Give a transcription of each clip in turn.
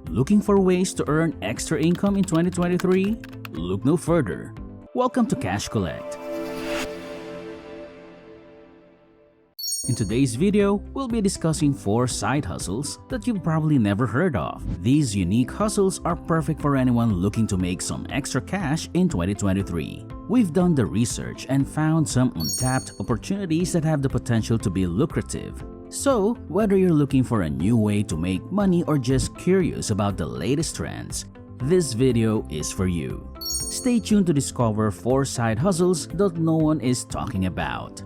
Looking for ways to earn extra income in 2023? Look no further. Welcome to Cash Collect. In today's video, we'll be discussing 4 side hustles that you've probably never heard of. These unique hustles are perfect for anyone looking to make some extra cash in 2023. We've done the research and found some untapped opportunities that have the potential to be lucrative. So, whether you're looking for a new way to make money or just curious about the latest trends, this video is for you. Stay tuned to discover 4 side hustles that no one is talking about.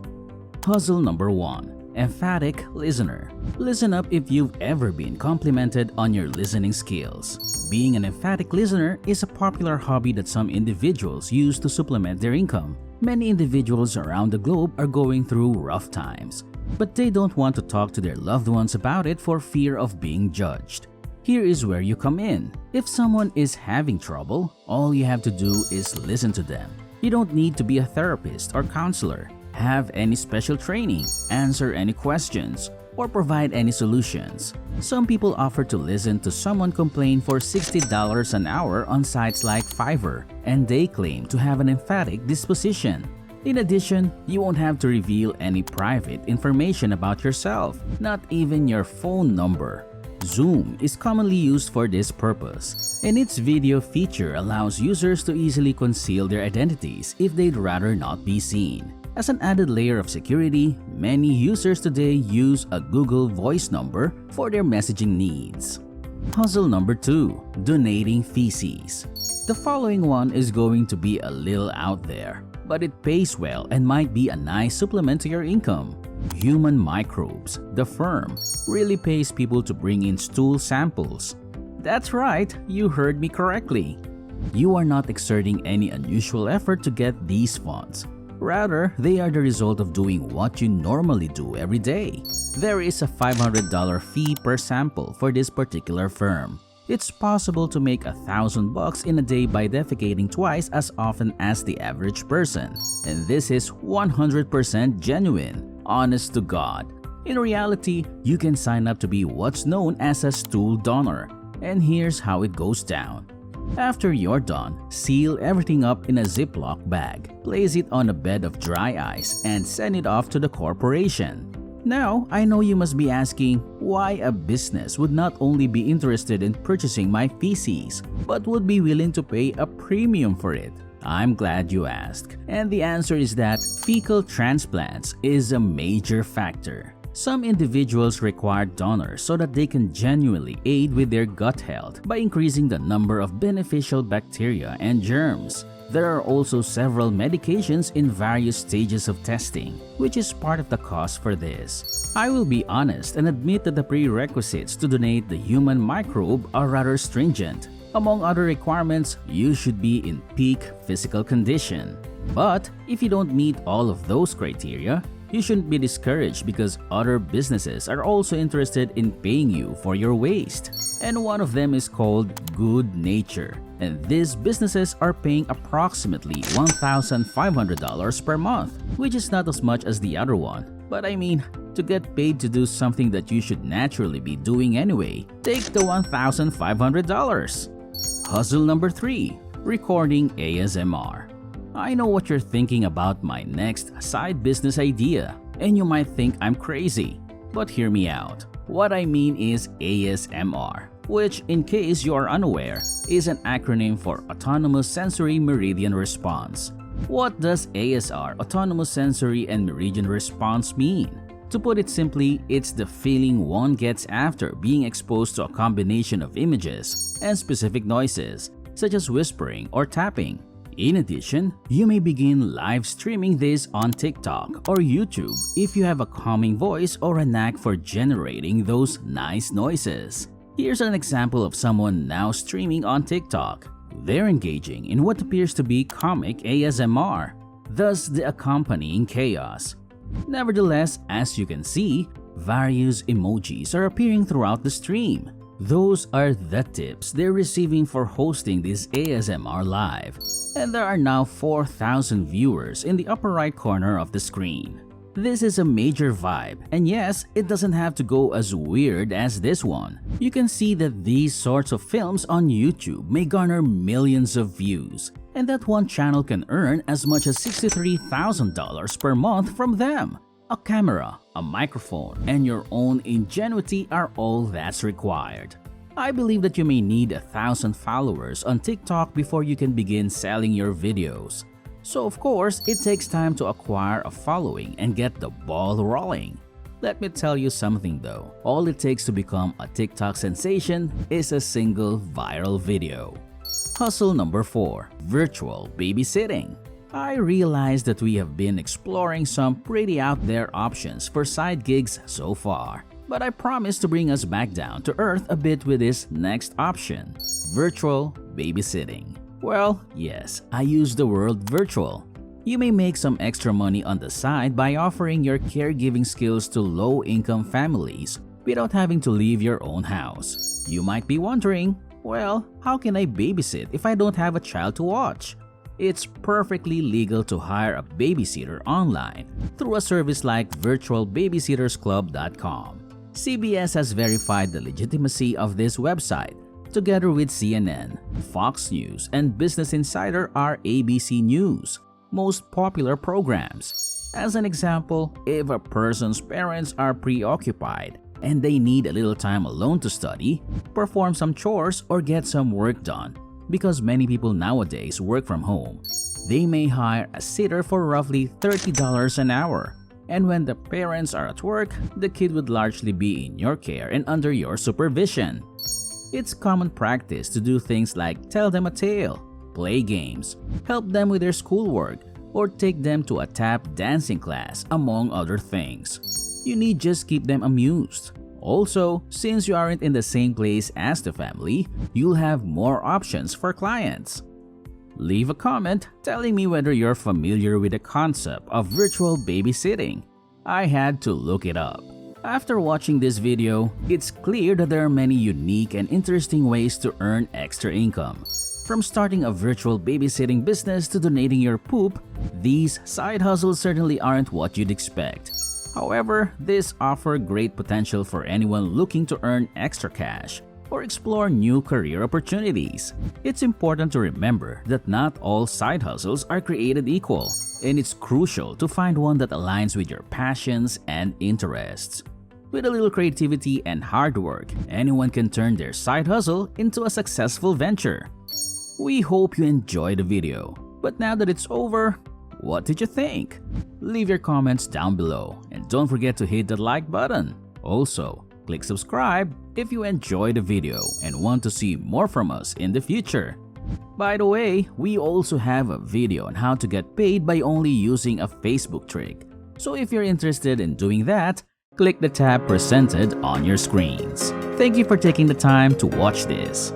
Hustle number 1. Emphatic listener. Listen up if you've ever been complimented on your listening skills. Being an emphatic listener is a popular hobby that some individuals use to supplement their income. Many individuals around the globe are going through rough times, but they don't want to talk to their loved ones about it for fear of being judged. Here is where you come in. If someone is having trouble, all you have to do is listen to them. You don't need to be a therapist or counselor, have any special training, answer any questions, or provide any solutions. Some people offer to listen to someone complain for $60 an hour on sites like Fiverr, and they claim to have an emphatic disposition. In addition, you won't have to reveal any private information about yourself, not even your phone number. Zoom is commonly used for this purpose, and its video feature allows users to easily conceal their identities if they'd rather not be seen. As an added layer of security, many users today use a Google Voice number for their messaging needs. Hustle number 2. Donating feces. The following one is going to be a little out there, but it pays well and might be a nice supplement to your income. Human Microbes, the firm, really pays people to bring in stool samples. That's right, you heard me correctly. You are not exerting any unusual effort to get these funds. Rather, they are the result of doing what you normally do every day. There is a $500 fee per sample for this particular firm. It's possible to make $1,000 in a day by defecating twice as often as the average person. And this is 100% genuine, honest to God. In reality, you can sign up to be what's known as a stool donor. And here's how it goes down. After you're done, seal everything up in a Ziploc bag, place it on a bed of dry ice, and send it off to the corporation. Now, I know you must be asking why a business would not only be interested in purchasing my feces, but would be willing to pay a premium for it. I'm glad you asked, and the answer is that fecal transplants is a major factor. Some individuals require donors so that they can genuinely aid with their gut health by increasing the number of beneficial bacteria and germs. There are also several medications in various stages of testing, which is part of the cost for this. I will be honest and admit that the prerequisites to donate the human microbe are rather stringent. Among other requirements, you should be in peak physical condition. But if you don't meet all of those criteria, you shouldn't be discouraged because other businesses are also interested in paying you for your waste. And one of them is called Good Nature. And these businesses are paying approximately $1,500 per month, which is not as much as the other one. But I mean, to get paid to do something that you should naturally be doing anyway, take the $1,500. Hustle number 3. Recording ASMR. I know what you're thinking about my next side business idea, and you might think I'm crazy. But hear me out. What I mean is ASMR, which, in case you are unaware, is an acronym for Autonomous Sensory Meridian Response. What does ASR, Autonomous Sensory and Meridian Response, mean? To put it simply, it's the feeling one gets after being exposed to a combination of images and specific noises, such as whispering or tapping. In addition, you may begin live streaming this on TikTok or YouTube if you have a calming voice or a knack for generating those nice noises. Here's an example of someone now streaming on TikTok. They're engaging in what appears to be comic ASMR, thus the accompanying chaos. Nevertheless, as you can see, various emojis are appearing throughout the stream. Those are the tips they're receiving for hosting this ASMR live. And there are now 4,000 viewers in the upper right corner of the screen. This is a major vibe, and yes, it doesn't have to go as weird as this one. You can see that these sorts of films on YouTube may garner millions of views, and that one channel can earn as much as $63,000 per month from them. A camera, a microphone, and your own ingenuity are all that's required. I believe that you may need 1,000 followers on TikTok before you can begin selling your videos. So of course, it takes time to acquire a following and get the ball rolling. Let me tell you something though, all it takes to become a TikTok sensation is a single viral video. Hustle number 4. Virtual babysitting. I realize that we have been exploring some pretty out there options for side gigs so far, but I promise to bring us back down to earth a bit with this next option, virtual babysitting. Well, yes, I use the word virtual. You may make some extra money on the side by offering your caregiving skills to low-income families without having to leave your own house. You might be wondering, well, how can I babysit if I don't have a child to watch? It's perfectly legal to hire a babysitter online through a service like virtualbabysittersclub.com. CBS has verified the legitimacy of this website. Together with CNN, Fox News, and Business Insider are ABC News' most popular programs. As an example, if a person's parents are preoccupied and they need a little time alone to study, perform some chores, or get some work done, because many people nowadays work from home, they may hire a sitter for roughly $30 an hour. And when the parents are at work, the kid would largely be in your care and under your supervision. It's common practice to do things like tell them a tale, play games, help them with their schoolwork, or take them to a tap dancing class, among other things. You need just keep them amused. Also, since you aren't in the same place as the family, you'll have more options for clients. Leave a comment telling me whether you're familiar with the concept of virtual babysitting. I had to look it up. After watching this video, it's clear that there are many unique and interesting ways to earn extra income. From starting a virtual babysitting business to donating your poop, these side hustles certainly aren't what you'd expect. However, these offer great potential for anyone looking to earn extra cash or explore new career opportunities. It's important to remember that not all side hustles are created equal, and it's crucial to find one that aligns with your passions and interests. With a little creativity and hard work, anyone can turn their side hustle into a successful venture. We hope you enjoyed the video, but now that it's over, what did you think? Leave your comments down below and don't forget to hit the like button. Also, click subscribe if you enjoyed the video and want to see more from us in the future. By the way, we also have a video on how to get paid by only using a Facebook trick. So if you're interested in doing that, click the tab presented on your screens. Thank you for taking the time to watch this.